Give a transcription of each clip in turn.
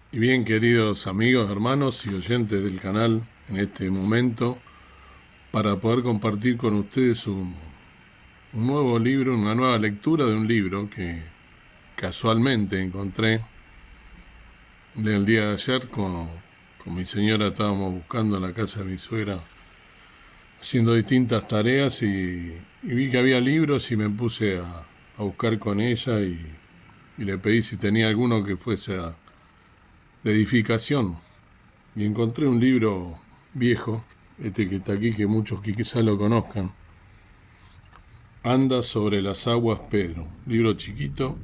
Y bien, queridos amigos, hermanos y oyentes del canal, en este momento, para poder compartir con ustedes un nuevo libro, una nueva lectura de un libro que casualmente encontré del día de ayer con mi señora. Estábamos buscando en la casa de mi suegra, haciendo distintas tareas y vi que había libros y me puse a buscar con ella y le pedí si tenía alguno que fuese de edificación. Y encontré un libro viejo, este que está aquí, que muchos que quizás lo conozcan. Anda sobre las aguas Pedro, libro chiquito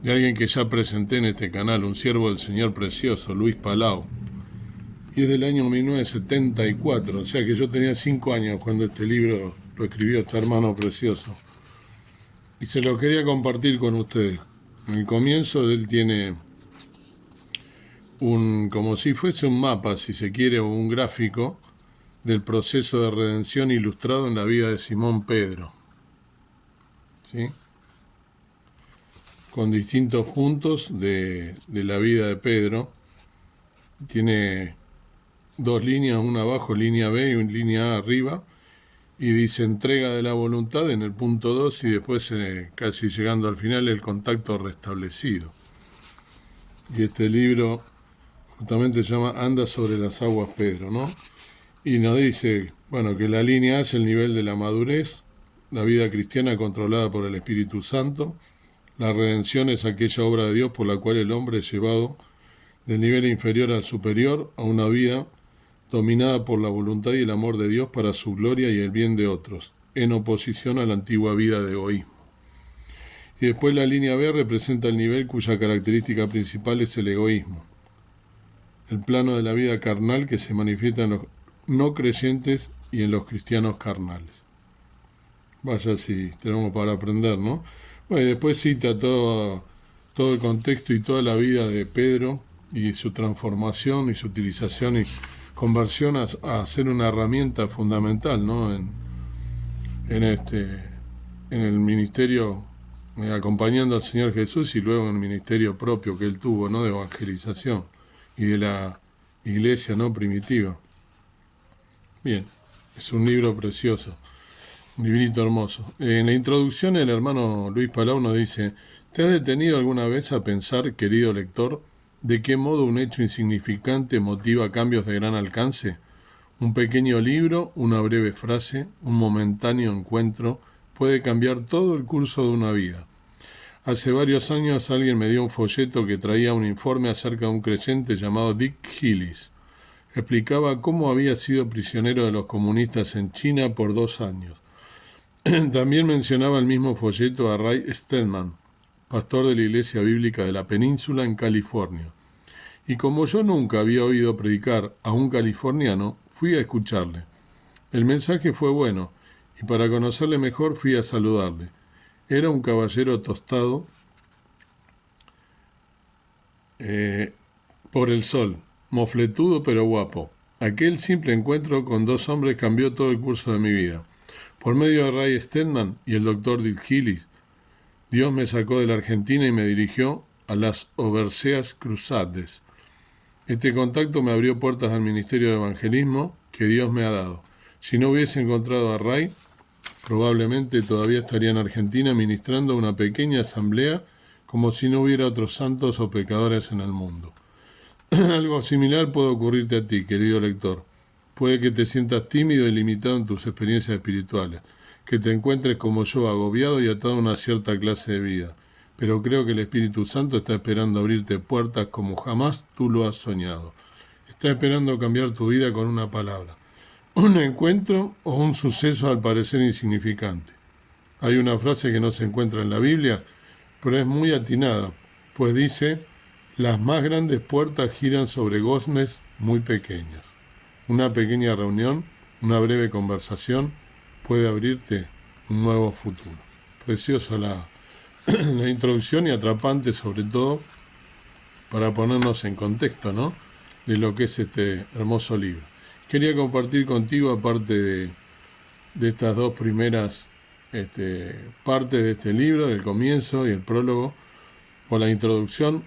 de alguien que ya presenté en este canal, un siervo del Señor precioso, Luis Palau. Y es del año 1974, o sea que yo tenía 5 años cuando este libro lo escribió este hermano precioso. Y se lo quería compartir con ustedes. En el comienzo él tiene como si fuese un mapa, si se quiere, o un gráfico del proceso de redención ilustrado en la vida de Simón Pedro, ¿sí? Con distintos puntos de la vida de Pedro. Tiene dos líneas, una abajo, línea B, y una línea A arriba, y dice entrega de la voluntad en el punto 2 y después, casi llegando al final, el contacto restablecido. Y este libro justamente se llama Anda sobre las aguas Pedro, ¿no? Y nos dice, bueno, que la línea A es el nivel de la madurez, la vida cristiana controlada por el Espíritu Santo. La redención es aquella obra de Dios por la cual el hombre es llevado del nivel inferior al superior a una vida dominada por la voluntad y el amor de Dios para su gloria y el bien de otros, en oposición a la antigua vida de egoísmo. Y después la línea B representa el nivel cuya característica principal es el egoísmo, el plano de la vida carnal que se manifiesta en los no creyentes y en los cristianos carnales. Vaya si tenemos para aprender, ¿no? Bueno, y después cita todo el contexto y toda la vida de Pedro y su transformación y su utilización y conversión a ser una herramienta fundamental, ¿no? En, este, en el ministerio, acompañando al Señor Jesús, y luego en el ministerio propio que él tuvo, ¿no? De evangelización y de la iglesia, ¿no? Primitiva. Bien, es un libro precioso. Un librito hermoso. En la introducción el hermano Luis Palau nos dice: ¿te has detenido alguna vez a pensar, querido lector, de qué modo un hecho insignificante motiva cambios de gran alcance? Un pequeño libro, una breve frase, un momentáneo encuentro puede cambiar todo el curso de una vida. Hace varios años alguien me dio un folleto que traía un informe acerca de un creyente llamado Dick Hillis. Explicaba cómo había sido prisionero de los comunistas en China por 2 años. También mencionaba el mismo folleto a Ray Stedman, pastor de la Iglesia Bíblica de la Península en California. Y como yo nunca había oído predicar a un californiano, fui a escucharle. El mensaje fue bueno, y para conocerle mejor fui a saludarle. Era un caballero tostado eh, por el sol, mofletudo pero guapo. Aquel simple encuentro con dos hombres cambió todo el curso de mi vida. Por medio de Ray Stedman y el doctor Dick Hillis, Dios me sacó de la Argentina y me dirigió a las Overseas Crusades. Este contacto me abrió puertas al ministerio de evangelismo que Dios me ha dado. Si no hubiese encontrado a Ray, probablemente todavía estaría en Argentina ministrando a una pequeña asamblea como si no hubiera otros santos o pecadores en el mundo. Algo similar puede ocurrirte a ti, querido lector. Puede que te sientas tímido y limitado en tus experiencias espirituales, que te encuentres como yo, agobiado y atado a una cierta clase de vida. Pero creo que el Espíritu Santo está esperando abrirte puertas como jamás tú lo has soñado. Está esperando cambiar tu vida con una palabra, un encuentro o un suceso al parecer insignificante. Hay una frase que no se encuentra en la Biblia, pero es muy atinada, pues dice: las más grandes puertas giran sobre goznes muy pequeños. Una pequeña reunión, una breve conversación, puede abrirte un nuevo futuro. Preciosa la introducción, y atrapante sobre todo para ponernos en contexto, ¿no?, de lo que es este hermoso libro. Quería compartir contigo, aparte de estas dos primeras partes de este libro, el comienzo y el prólogo, o la introducción,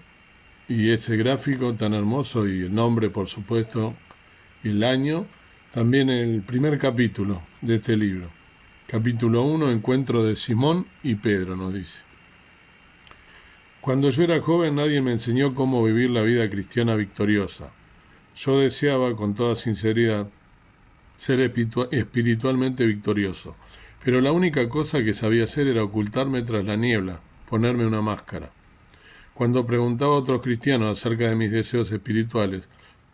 y ese gráfico tan hermoso y el nombre, por supuesto, y el año, también el primer capítulo de este libro. Capítulo 1, Encuentro de Simón y Pedro, nos dice. Cuando yo era joven nadie me enseñó cómo vivir la vida cristiana victoriosa. Yo deseaba con toda sinceridad ser espiritualmente victorioso, pero la única cosa que sabía hacer era ocultarme tras la niebla, ponerme una máscara. Cuando preguntaba a otros cristianos acerca de mis deseos espirituales,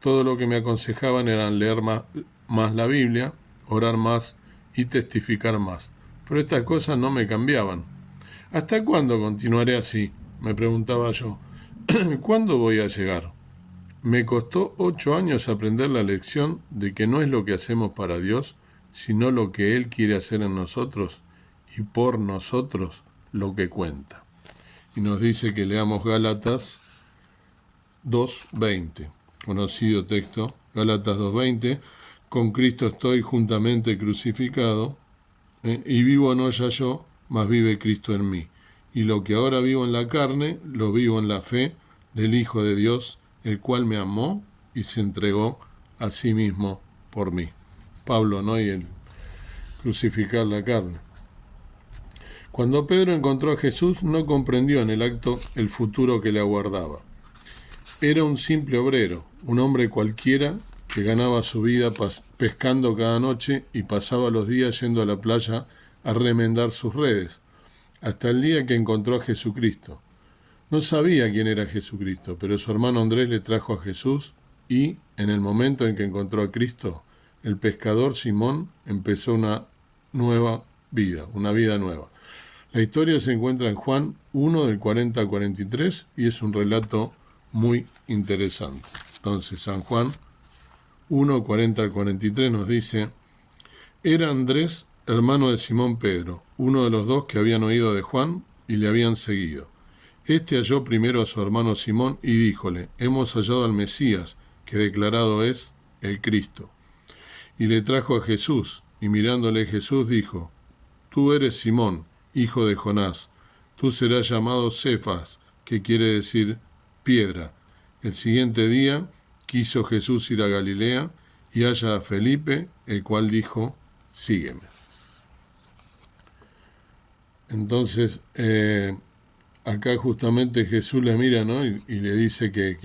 todo lo que me aconsejaban era leer más la Biblia, orar más y testificar más. Pero estas cosas no me cambiaban. ¿Hasta cuándo continuaré así?, me preguntaba yo. ¿Cuándo voy a llegar? Me costó 8 años aprender la lección de que no es lo que hacemos para Dios, sino lo que Él quiere hacer en nosotros y por nosotros lo que cuenta. Y nos dice que leamos Gálatas 2:20, conocido texto, Gálatas 2:20, con Cristo estoy juntamente crucificado, y vivo no ya yo, mas vive Cristo en mí. Y lo que ahora vivo en la carne, lo vivo en la fe del Hijo de Dios, el cual me amó y se entregó a sí mismo por mí. Pablo, ¿no? Y el crucificar la carne. Cuando Pedro encontró a Jesús, no comprendió en el acto el futuro que le aguardaba. Era un simple obrero, un hombre cualquiera que ganaba su vida pescando cada noche y pasaba los días yendo a la playa a remendar sus redes, hasta el día que encontró a Jesucristo. No sabía quién era Jesucristo, pero su hermano Andrés le trajo a Jesús y, en el momento en que encontró a Cristo, el pescador Simón empezó una nueva vida, una vida nueva. La historia se encuentra en Juan 1, del 40 al 43, y es un relato muy interesante. Entonces, San Juan 1, 40 al 43 nos dice: era Andrés, hermano de Simón Pedro, uno de los dos que habían oído de Juan y le habían seguido. Este halló primero a su hermano Simón y díjole: hemos hallado al Mesías, que declarado es el Cristo. Y le trajo a Jesús, y mirándole Jesús dijo: tú eres Simón, hijo de Jonás, tú serás llamado Cefas, que quiere decir piedra. El siguiente día quiso Jesús ir a Galilea y halla a Felipe, el cual dijo: sígueme. Entonces, acá justamente Jesús le mira, ¿no? y le dice que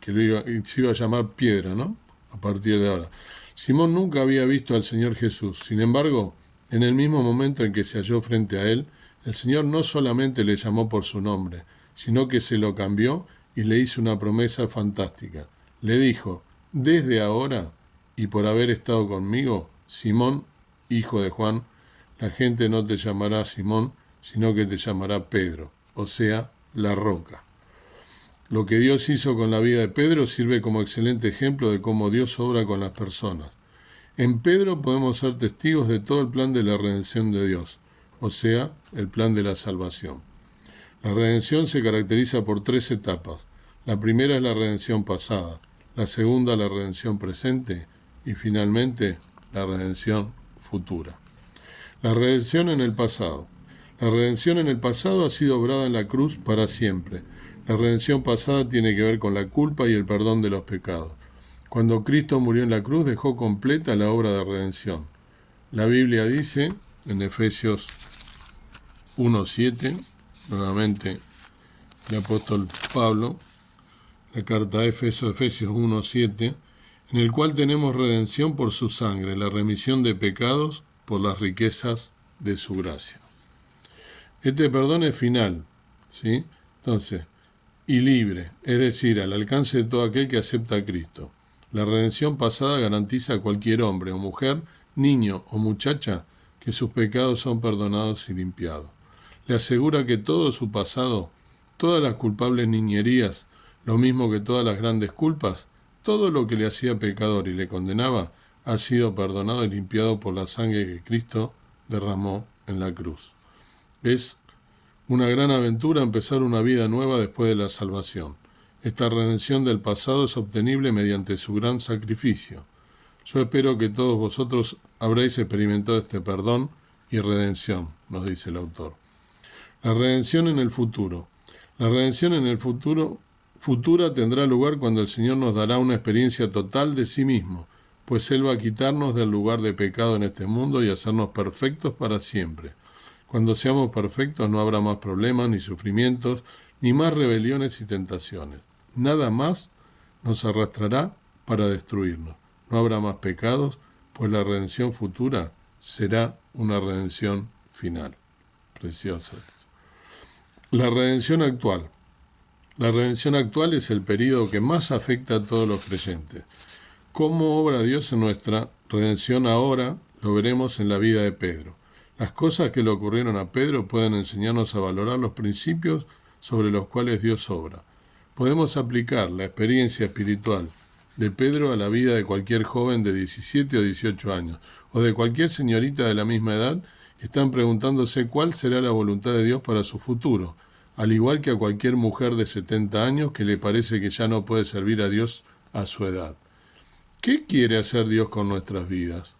se iba a llamar piedra, ¿no? A partir de ahora. Simón nunca había visto al Señor Jesús. Sin embargo, en el mismo momento en que se halló frente a él, el Señor no solamente le llamó por su nombre, sino que se lo cambió y le hizo una promesa fantástica. Le dijo: desde ahora, y por haber estado conmigo, Simón, hijo de Juan, la gente no te llamará Simón, sino que te llamará Pedro, o sea, la roca. Lo que Dios hizo con la vida de Pedro sirve como excelente ejemplo de cómo Dios obra con las personas. En Pedro podemos ser testigos de todo el plan de la redención de Dios, o sea, el plan de la salvación. La redención se caracteriza por 3 etapas. La primera es la redención pasada, la segunda la redención presente y finalmente la redención futura. La redención en el pasado. La redención en el pasado ha sido obrada en la cruz para siempre. La redención pasada tiene que ver con la culpa y el perdón de los pecados. Cuando Cristo murió en la cruz dejó completa la obra de redención. La Biblia dice, en Efesios 1:7, nuevamente el apóstol Pablo, la carta de Efesios 1:7, en el cual tenemos redención por su sangre, la remisión de pecados por las riquezas de su gracia. Este perdón es final, ¿sí? Entonces, y libre, es decir, al alcance de todo aquel que acepta a Cristo. La redención pasada garantiza a cualquier hombre o mujer, niño o muchacha, que sus pecados son perdonados y limpiados. Le asegura que todo su pasado, todas las culpables niñerías, lo mismo que todas las grandes culpas, todo lo que le hacía pecador y le condenaba, ha sido perdonado y limpiado por la sangre que Cristo derramó en la cruz. Es una gran aventura empezar una vida nueva después de la salvación. Esta redención del pasado es obtenible mediante su gran sacrificio. Yo espero que todos vosotros habréis experimentado este perdón y redención, nos dice el autor. La redención en el futuro. La redención en el futuro futura tendrá lugar cuando el Señor nos dará una experiencia total de sí mismo, pues Él va a quitarnos del lugar de pecado en este mundo y hacernos perfectos para siempre. Cuando seamos perfectos no habrá más problemas, ni sufrimientos, ni más rebeliones y tentaciones. Nada más nos arrastrará para destruirnos. No habrá más pecados, pues la redención futura será una redención final. Preciosa. La redención actual. La redención actual es el período que más afecta a todos los creyentes. ¿Cómo obra Dios en nuestra redención ahora? Lo veremos en la vida de Pedro. Las cosas que le ocurrieron a Pedro pueden enseñarnos a valorar los principios sobre los cuales Dios obra. Podemos aplicar la experiencia espiritual de Pedro a la vida de cualquier joven de 17 o 18 años, o de cualquier señorita de la misma edad que están preguntándose cuál será la voluntad de Dios para su futuro, al igual que a cualquier mujer de 70 años que le parece que ya no puede servir a Dios a su edad. ¿Qué quiere hacer Dios con nuestras vidas?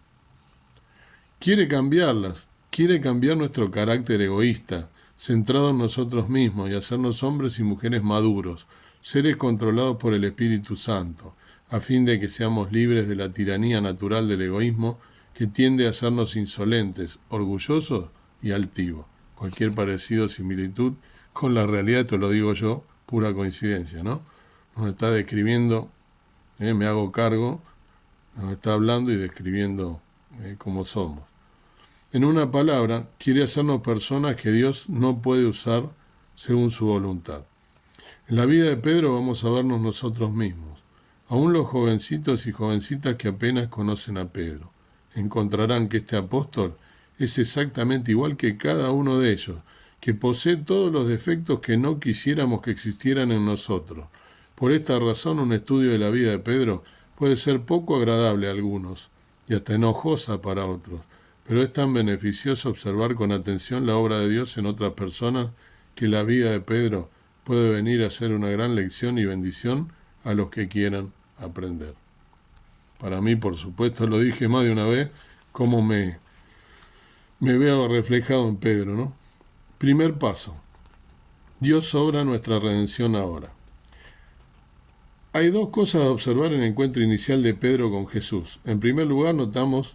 Quiere cambiarlas, quiere cambiar nuestro carácter egoísta, centrado en nosotros mismos y hacernos hombres y mujeres maduros, seres controlados por el Espíritu Santo, a fin de que seamos libres de la tiranía natural del egoísmo que tiende a hacernos insolentes, orgullosos y altivos. Cualquier parecido o similitud con la realidad, te lo digo yo, pura coincidencia, ¿no? Nos está describiendo, me hago cargo, nos está hablando y describiendo cómo somos. En una palabra, quiere hacernos personas que Dios no puede usar según su voluntad. En la vida de Pedro vamos a vernos nosotros mismos. Aún los jovencitos y jovencitas que apenas conocen a Pedro encontrarán que este apóstol es exactamente igual que cada uno de ellos, que posee todos los defectos que no quisiéramos que existieran en nosotros. Por esta razón, un estudio de la vida de Pedro puede ser poco agradable a algunos y hasta enojosa para otros, pero es tan beneficioso observar con atención la obra de Dios en otras personas que la vida de Pedro puede venir a ser una gran lección y bendición a los que quieran aprender. Para mí, por supuesto, lo dije más de una vez, cómo me veo reflejado en Pedro, ¿no? Primer paso. Dios obra nuestra redención ahora. Hay dos cosas a observar en el encuentro inicial de Pedro con Jesús. En primer lugar, notamos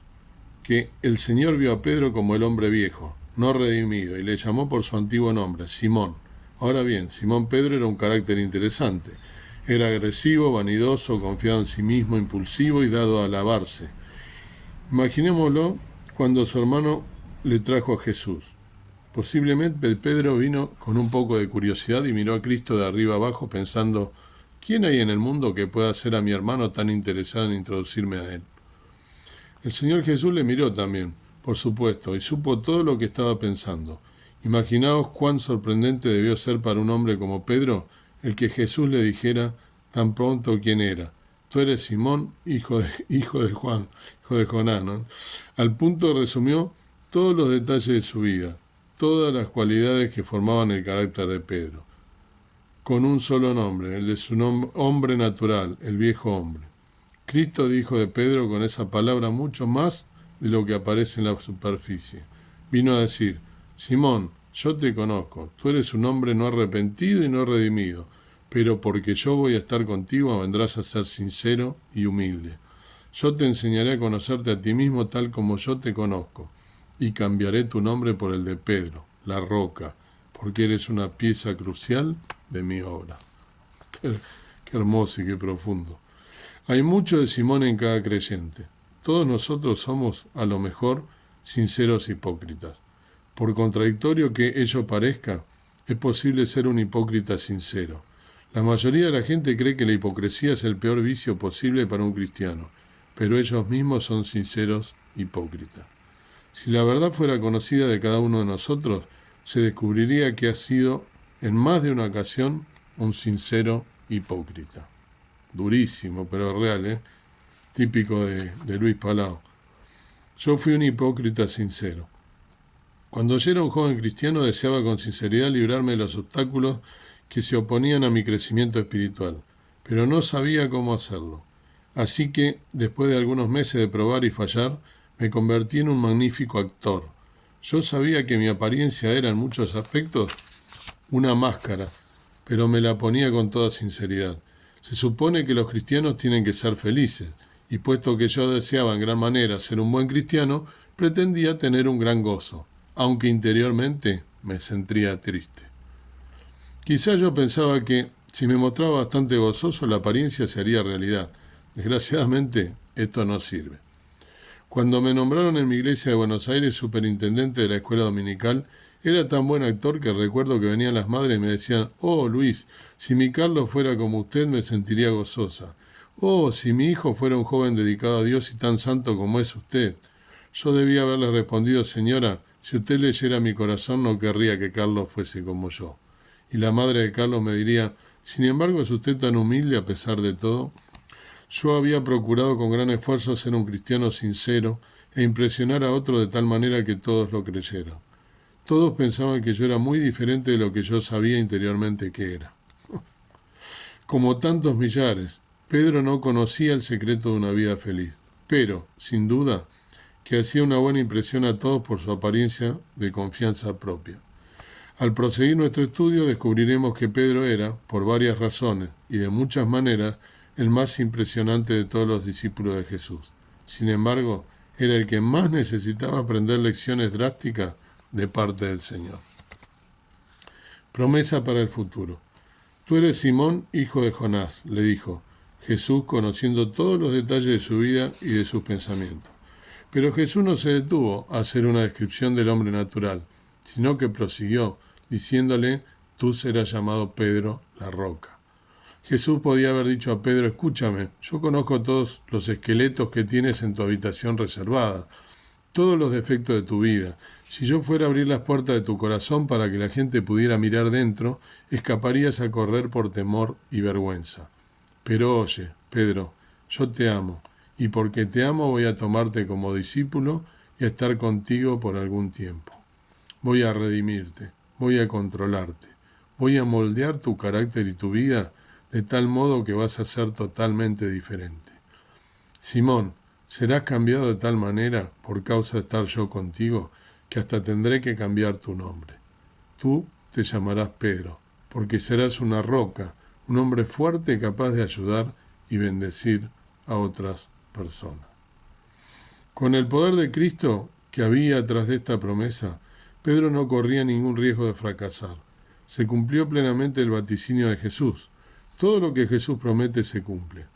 que el Señor vio a Pedro como el hombre viejo, no redimido, y le llamó por su antiguo nombre, Simón. Ahora bien, Simón Pedro era un carácter interesante. Era agresivo, vanidoso, confiado en sí mismo, impulsivo y dado a alabarse. Imaginémoslo cuando su hermano le trajo a Jesús. Posiblemente Pedro vino con un poco de curiosidad y miró a Cristo de arriba abajo pensando, ¿quién hay en el mundo que pueda hacer a mi hermano tan interesado en introducirme a él? El Señor Jesús le miró también, por supuesto, y supo todo lo que estaba pensando. Imaginaos cuán sorprendente debió ser para un hombre como Pedro el que Jesús le dijera tan pronto quién era. Tú eres Simón, hijo de Juan, hijo de Jonás, ¿no? Al punto resumió todos los detalles de su vida, todas las cualidades que formaban el carácter de Pedro, con un solo nombre, el de su hombre natural, el viejo hombre. Cristo dijo de Pedro con esa palabra mucho más de lo que aparece en la superficie. Vino a decir, Simón, yo te conozco, tú eres un hombre no arrepentido y no redimido, pero porque yo voy a estar contigo vendrás a ser sincero y humilde. Yo te enseñaré a conocerte a ti mismo tal como yo te conozco, y cambiaré tu nombre por el de Pedro, la roca, porque eres una pieza crucial de mi obra. Qué hermoso y qué profundo. Hay mucho de Simón en cada creyente. Todos nosotros somos, a lo mejor, sinceros hipócritas. Por contradictorio que ello parezca, es posible ser un hipócrita sincero. La mayoría de la gente cree que la hipocresía es el peor vicio posible para un cristiano, pero ellos mismos son sinceros hipócritas. Si la verdad fuera conocida de cada uno de nosotros, se descubriría que ha sido, en más de una ocasión, un sincero hipócrita. Durísimo, pero real, típico de Luis Palau. Yo fui un hipócrita sincero. Cuando yo era un joven cristiano deseaba con sinceridad librarme de los obstáculos que se oponían a mi crecimiento espiritual, pero no sabía cómo hacerlo. Así que, después de algunos meses de probar y fallar, me convertí en un magnífico actor. Yo sabía que mi apariencia era en muchos aspectos una máscara, pero me la ponía con toda sinceridad. Se supone que los cristianos tienen que ser felices, y puesto que yo deseaba en gran manera ser un buen cristiano, pretendía tener un gran gozo, aunque interiormente me sentía triste. Quizá yo pensaba que, si me mostraba bastante gozoso, la apariencia se haría realidad. Desgraciadamente, esto no sirve. Cuando me nombraron en mi iglesia de Buenos Aires superintendente de la escuela dominical, era tan buen actor que recuerdo que venían las madres y me decían: «Oh, Luis, si mi Carlos fuera como usted me sentiría gozosa. Oh, si mi hijo fuera un joven dedicado a Dios y tan santo como es usted». Yo debía haberle respondido: «Señora, si usted leyera mi corazón no querría que Carlos fuese como yo». Y la madre de Carlos me diría: «Sin embargo, ¿es usted tan humilde a pesar de todo?». Yo había procurado con gran esfuerzo ser un cristiano sincero e impresionar a otros de tal manera que todos lo creyeran. Todos pensaban que yo era muy diferente de lo que yo sabía interiormente que era. Como tantos millares, Pedro no conocía el secreto de una vida feliz, pero, sin duda, que hacía una buena impresión a todos por su apariencia de confianza propia. Al proseguir nuestro estudio descubriremos que Pedro era, por varias razones y de muchas maneras, el más impresionante de todos los discípulos de Jesús. Sin embargo, era el que más necesitaba aprender lecciones drásticas de parte del Señor. Promesa para el futuro. «Tú eres Simón, hijo de Jonás», le dijo Jesús, conociendo todos los detalles de su vida y de sus pensamientos. Pero Jesús no se detuvo a hacer una descripción del hombre natural, sino que prosiguió, diciéndole: «Tú serás llamado Pedro, la roca». Jesús podía haber dicho a Pedro: «Escúchame, yo conozco todos los esqueletos que tienes en tu habitación reservada, todos los defectos de tu vida. Si yo fuera a abrir las puertas de tu corazón para que la gente pudiera mirar dentro, escaparías a correr por temor y vergüenza. Pero oye, Pedro, yo te amo, y porque te amo voy a tomarte como discípulo y a estar contigo por algún tiempo. Voy a redimirte, voy a controlarte, voy a moldear tu carácter y tu vida de tal modo que vas a ser totalmente diferente. Simón, serás cambiado de tal manera por causa de estar yo contigo que hasta tendré que cambiar tu nombre. Tú te llamarás Pedro, porque serás una roca, un hombre fuerte capaz de ayudar y bendecir a otras personas». Con el poder de Cristo que había tras de esta promesa, Pedro no corría ningún riesgo de fracasar. Se cumplió plenamente el vaticinio de Jesús. Todo lo que Jesús promete se cumple.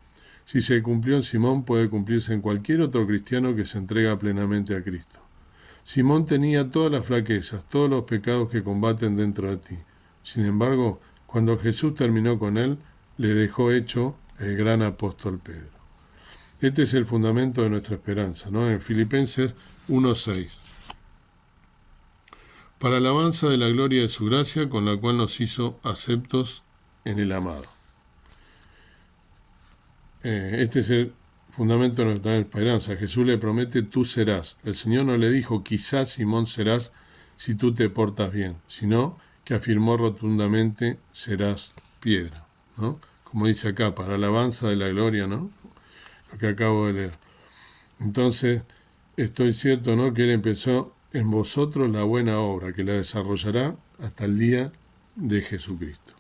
Si se cumplió en Simón, puede cumplirse en cualquier otro cristiano que se entrega plenamente a Cristo. Simón tenía todas las flaquezas, todos los pecados que combaten dentro de ti. Sin embargo, cuando Jesús terminó con él, le dejó hecho el gran apóstol Pedro. Este es el fundamento de nuestra esperanza, ¿no? En Filipenses 1:6. «Para alabanza de la gloria de su gracia, con la cual nos hizo aceptos en el amado». Este es el fundamento de nuestra esperanza. Jesús le promete: «Tú serás». El Señor no le dijo: «Quizás, Simón, serás si tú te portas bien», sino que afirmó rotundamente: «Serás piedra», ¿no? Como dice acá, para alabanza de la gloria, ¿no? Lo que acabo de leer. Entonces, estoy cierto, ¿no?, que Él empezó en vosotros la buena obra, que la desarrollará hasta el día de Jesucristo.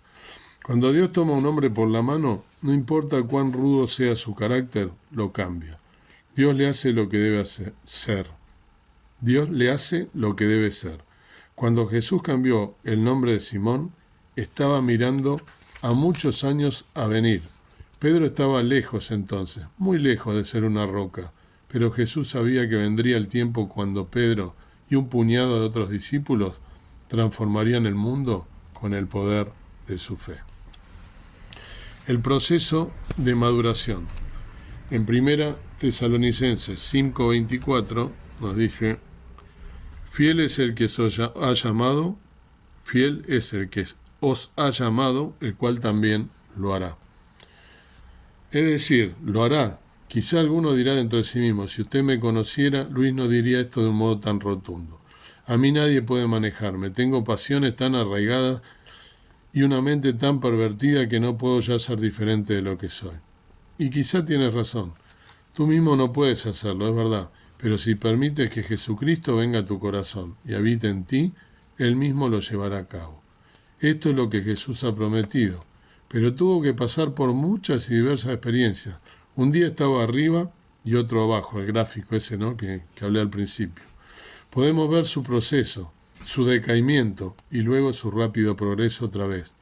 Cuando Dios toma a un hombre por la mano, no importa cuán rudo sea su carácter, lo cambia. Dios le hace lo que debe ser. Dios le hace lo que debe ser. Cuando Jesús cambió el nombre de Simón, estaba mirando a muchos años a venir. Pedro estaba lejos entonces, muy lejos de ser una roca, pero Jesús sabía que vendría el tiempo cuando Pedro y un puñado de otros discípulos transformarían el mundo con el poder de su fe. El proceso de maduración. En 1 Tesalonicenses 5:24 nos dice: «Fiel es el que os ha llamado, fiel es el que os ha llamado, el cual también lo hará». Es decir, lo hará. Quizá alguno dirá dentro de sí mismo: «Si usted me conociera, Luis no diría esto de un modo tan rotundo. A mí nadie puede manejarme, tengo pasiones tan arraigadas y una mente tan pervertida que no puedo ya ser diferente de lo que soy». Y quizá tienes razón. Tú mismo no puedes hacerlo, es verdad, pero si permites que Jesucristo venga a tu corazón y habite en ti, Él mismo lo llevará a cabo. Esto es lo que Jesús ha prometido. Pero tuvo que pasar por muchas y diversas experiencias. Un día estaba arriba y otro abajo, el gráfico ese, ¿no?, que hablé al principio. Podemos ver su proceso, su decaimiento y luego su rápido progreso otra vez.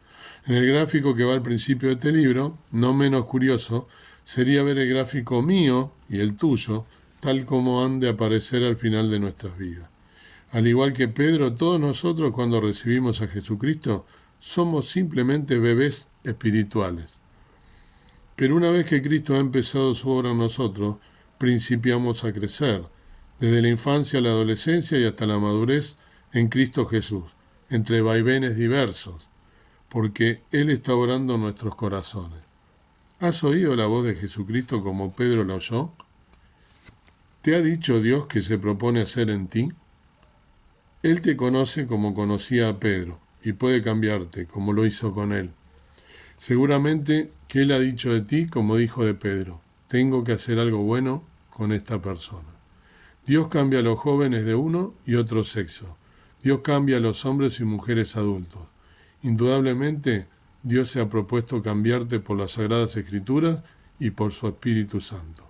En el gráfico que va al principio de este libro, no menos curioso, sería ver el gráfico mío y el tuyo, tal como han de aparecer al final de nuestras vidas. Al igual que Pedro, todos nosotros cuando recibimos a Jesucristo somos simplemente bebés espirituales. Pero una vez que Cristo ha empezado su obra en nosotros, principiamos a crecer, desde la infancia a la adolescencia y hasta la madurez en Cristo Jesús, entre vaivenes diversos, porque Él está orando en nuestros corazones. ¿Has oído la voz de Jesucristo como Pedro la oyó? ¿Te ha dicho Dios que se propone hacer en ti? Él te conoce como conocía a Pedro y puede cambiarte como lo hizo con él. Seguramente que Él ha dicho de ti como dijo de Pedro, tengo que hacer algo bueno con esta persona. Dios cambia a los jóvenes de uno y otro sexo. Dios cambia a los hombres y mujeres adultos. Indudablemente, Dios se ha propuesto cambiarte por las Sagradas Escrituras y por su Espíritu Santo.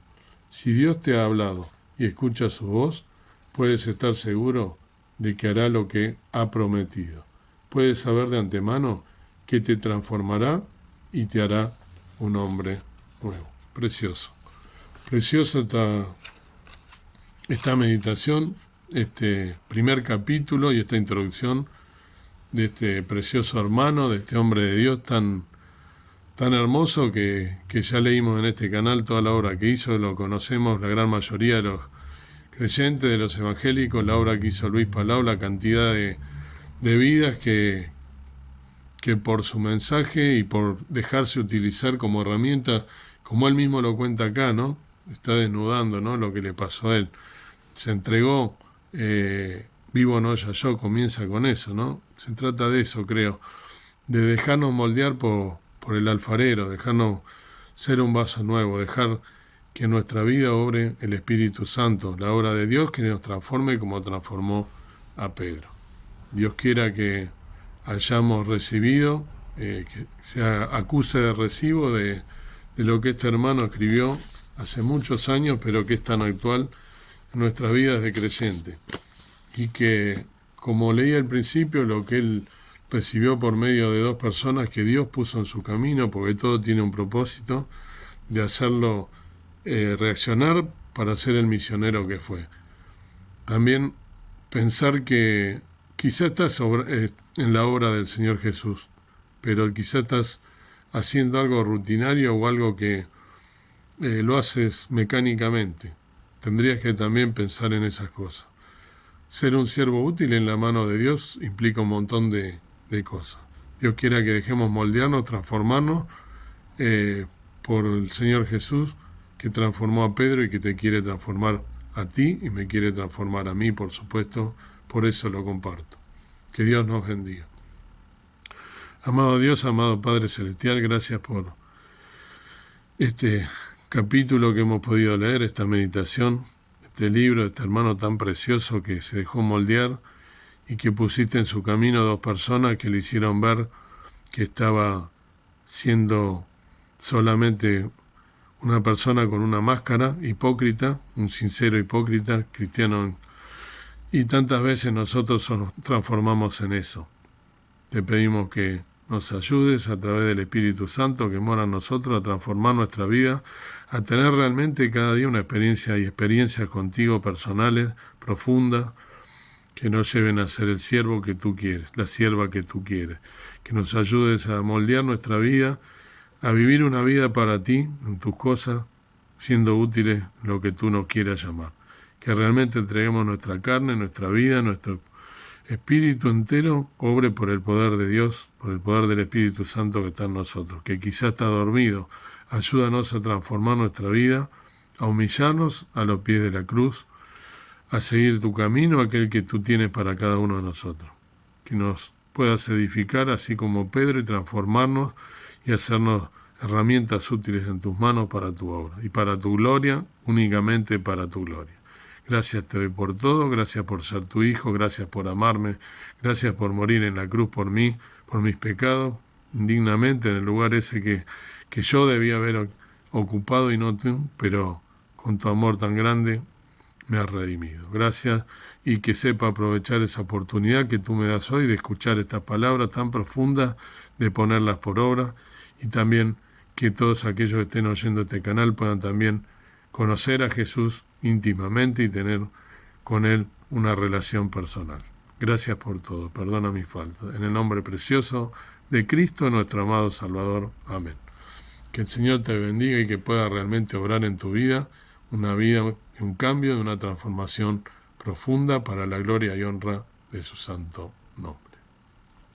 Si Dios te ha hablado y escuchas su voz, puedes estar seguro de que hará lo que ha prometido. Puedes saber de antemano que te transformará y te hará un hombre nuevo. Precioso. Preciosa esta meditación, este primer capítulo y esta introducción de este precioso hermano, de este hombre de Dios tan hermoso que ya leímos en este canal toda la obra que hizo, lo conocemos la gran mayoría de los creyentes, de los evangélicos, la obra que hizo Luis Palau, la cantidad de vidas que por su mensaje y por dejarse utilizar como herramienta, como él mismo lo cuenta acá, ¿no? Está desnudando, ¿no?, lo que le pasó a él. Se entregó, vivo no ya yo, comienza con eso, ¿no? Se trata de eso, creo, de dejarnos moldear por el alfarero, dejarnos ser un vaso nuevo, dejar que en nuestra vida obre el Espíritu Santo, la obra de Dios que nos transforme como transformó a Pedro. Dios quiera que hayamos recibido, que se acuse de recibo de lo que este hermano escribió hace muchos años, pero que es tan actual en nuestras vidas de creyente. Y que, como leí al principio, lo que él recibió por medio de dos personas que Dios puso en su camino, porque todo tiene un propósito, de hacerlo reaccionar para ser el misionero que fue. También pensar que quizá estás en la obra del Señor Jesús, pero quizá estás haciendo algo rutinario o algo que lo haces mecánicamente. Tendrías que también pensar en esas cosas. Ser un siervo útil en la mano de Dios implica un montón de cosas. Dios quiera que dejemos moldearnos, transformarnos por el Señor Jesús, que transformó a Pedro y que te quiere transformar a ti y me quiere transformar a mí, por supuesto. Por eso lo comparto. Que Dios nos bendiga. Amado Dios, amado Padre Celestial, gracias por este capítulo que hemos podido leer, esta meditación, este libro, este hermano tan precioso que se dejó moldear y que pusiste en su camino dos personas que le hicieron ver que estaba siendo solamente una persona con una máscara, hipócrita, un sincero hipócrita, cristiano. Y tantas veces nosotros nos transformamos en eso. Te pedimos que nos ayudes a través del Espíritu Santo que mora en nosotros a transformar nuestra vida, a tener realmente cada día una experiencia y experiencias contigo personales, profundas, que nos lleven a ser el siervo que tú quieres, la sierva que tú quieres. Que nos ayudes a moldear nuestra vida, a vivir una vida para ti, en tus cosas, siendo útiles en lo que tú nos quieras llamar. Que realmente entreguemos nuestra carne, nuestra vida, nuestro espíritu entero, obre por el poder de Dios, por el poder del Espíritu Santo que está en nosotros, que quizá está dormido. Ayúdanos a transformar nuestra vida, a humillarnos a los pies de la cruz, a seguir tu camino, aquel que tú tienes para cada uno de nosotros. Que nos puedas edificar así como Pedro y transformarnos y hacernos herramientas útiles en tus manos para tu obra y para tu gloria, únicamente para tu gloria. Gracias te doy por todo, gracias por ser tu hijo, gracias por amarme, gracias por morir en la cruz por mí, por mis pecados, indignamente en el lugar ese que yo debía haber ocupado y no tú, pero con tu amor tan grande me has redimido. Gracias, y que sepa aprovechar esa oportunidad que tú me das hoy de escuchar estas palabras tan profundas, de ponerlas por obra, y también que todos aquellos que estén oyendo este canal puedan también conocer a Jesús íntimamente y tener con Él una relación personal. Gracias por todo, perdona mis faltas. En el nombre precioso de Cristo, nuestro amado Salvador. Amén. Que el Señor te bendiga y que pueda realmente obrar en tu vida una vida de un cambio, de una transformación profunda para la gloria y honra de su santo nombre.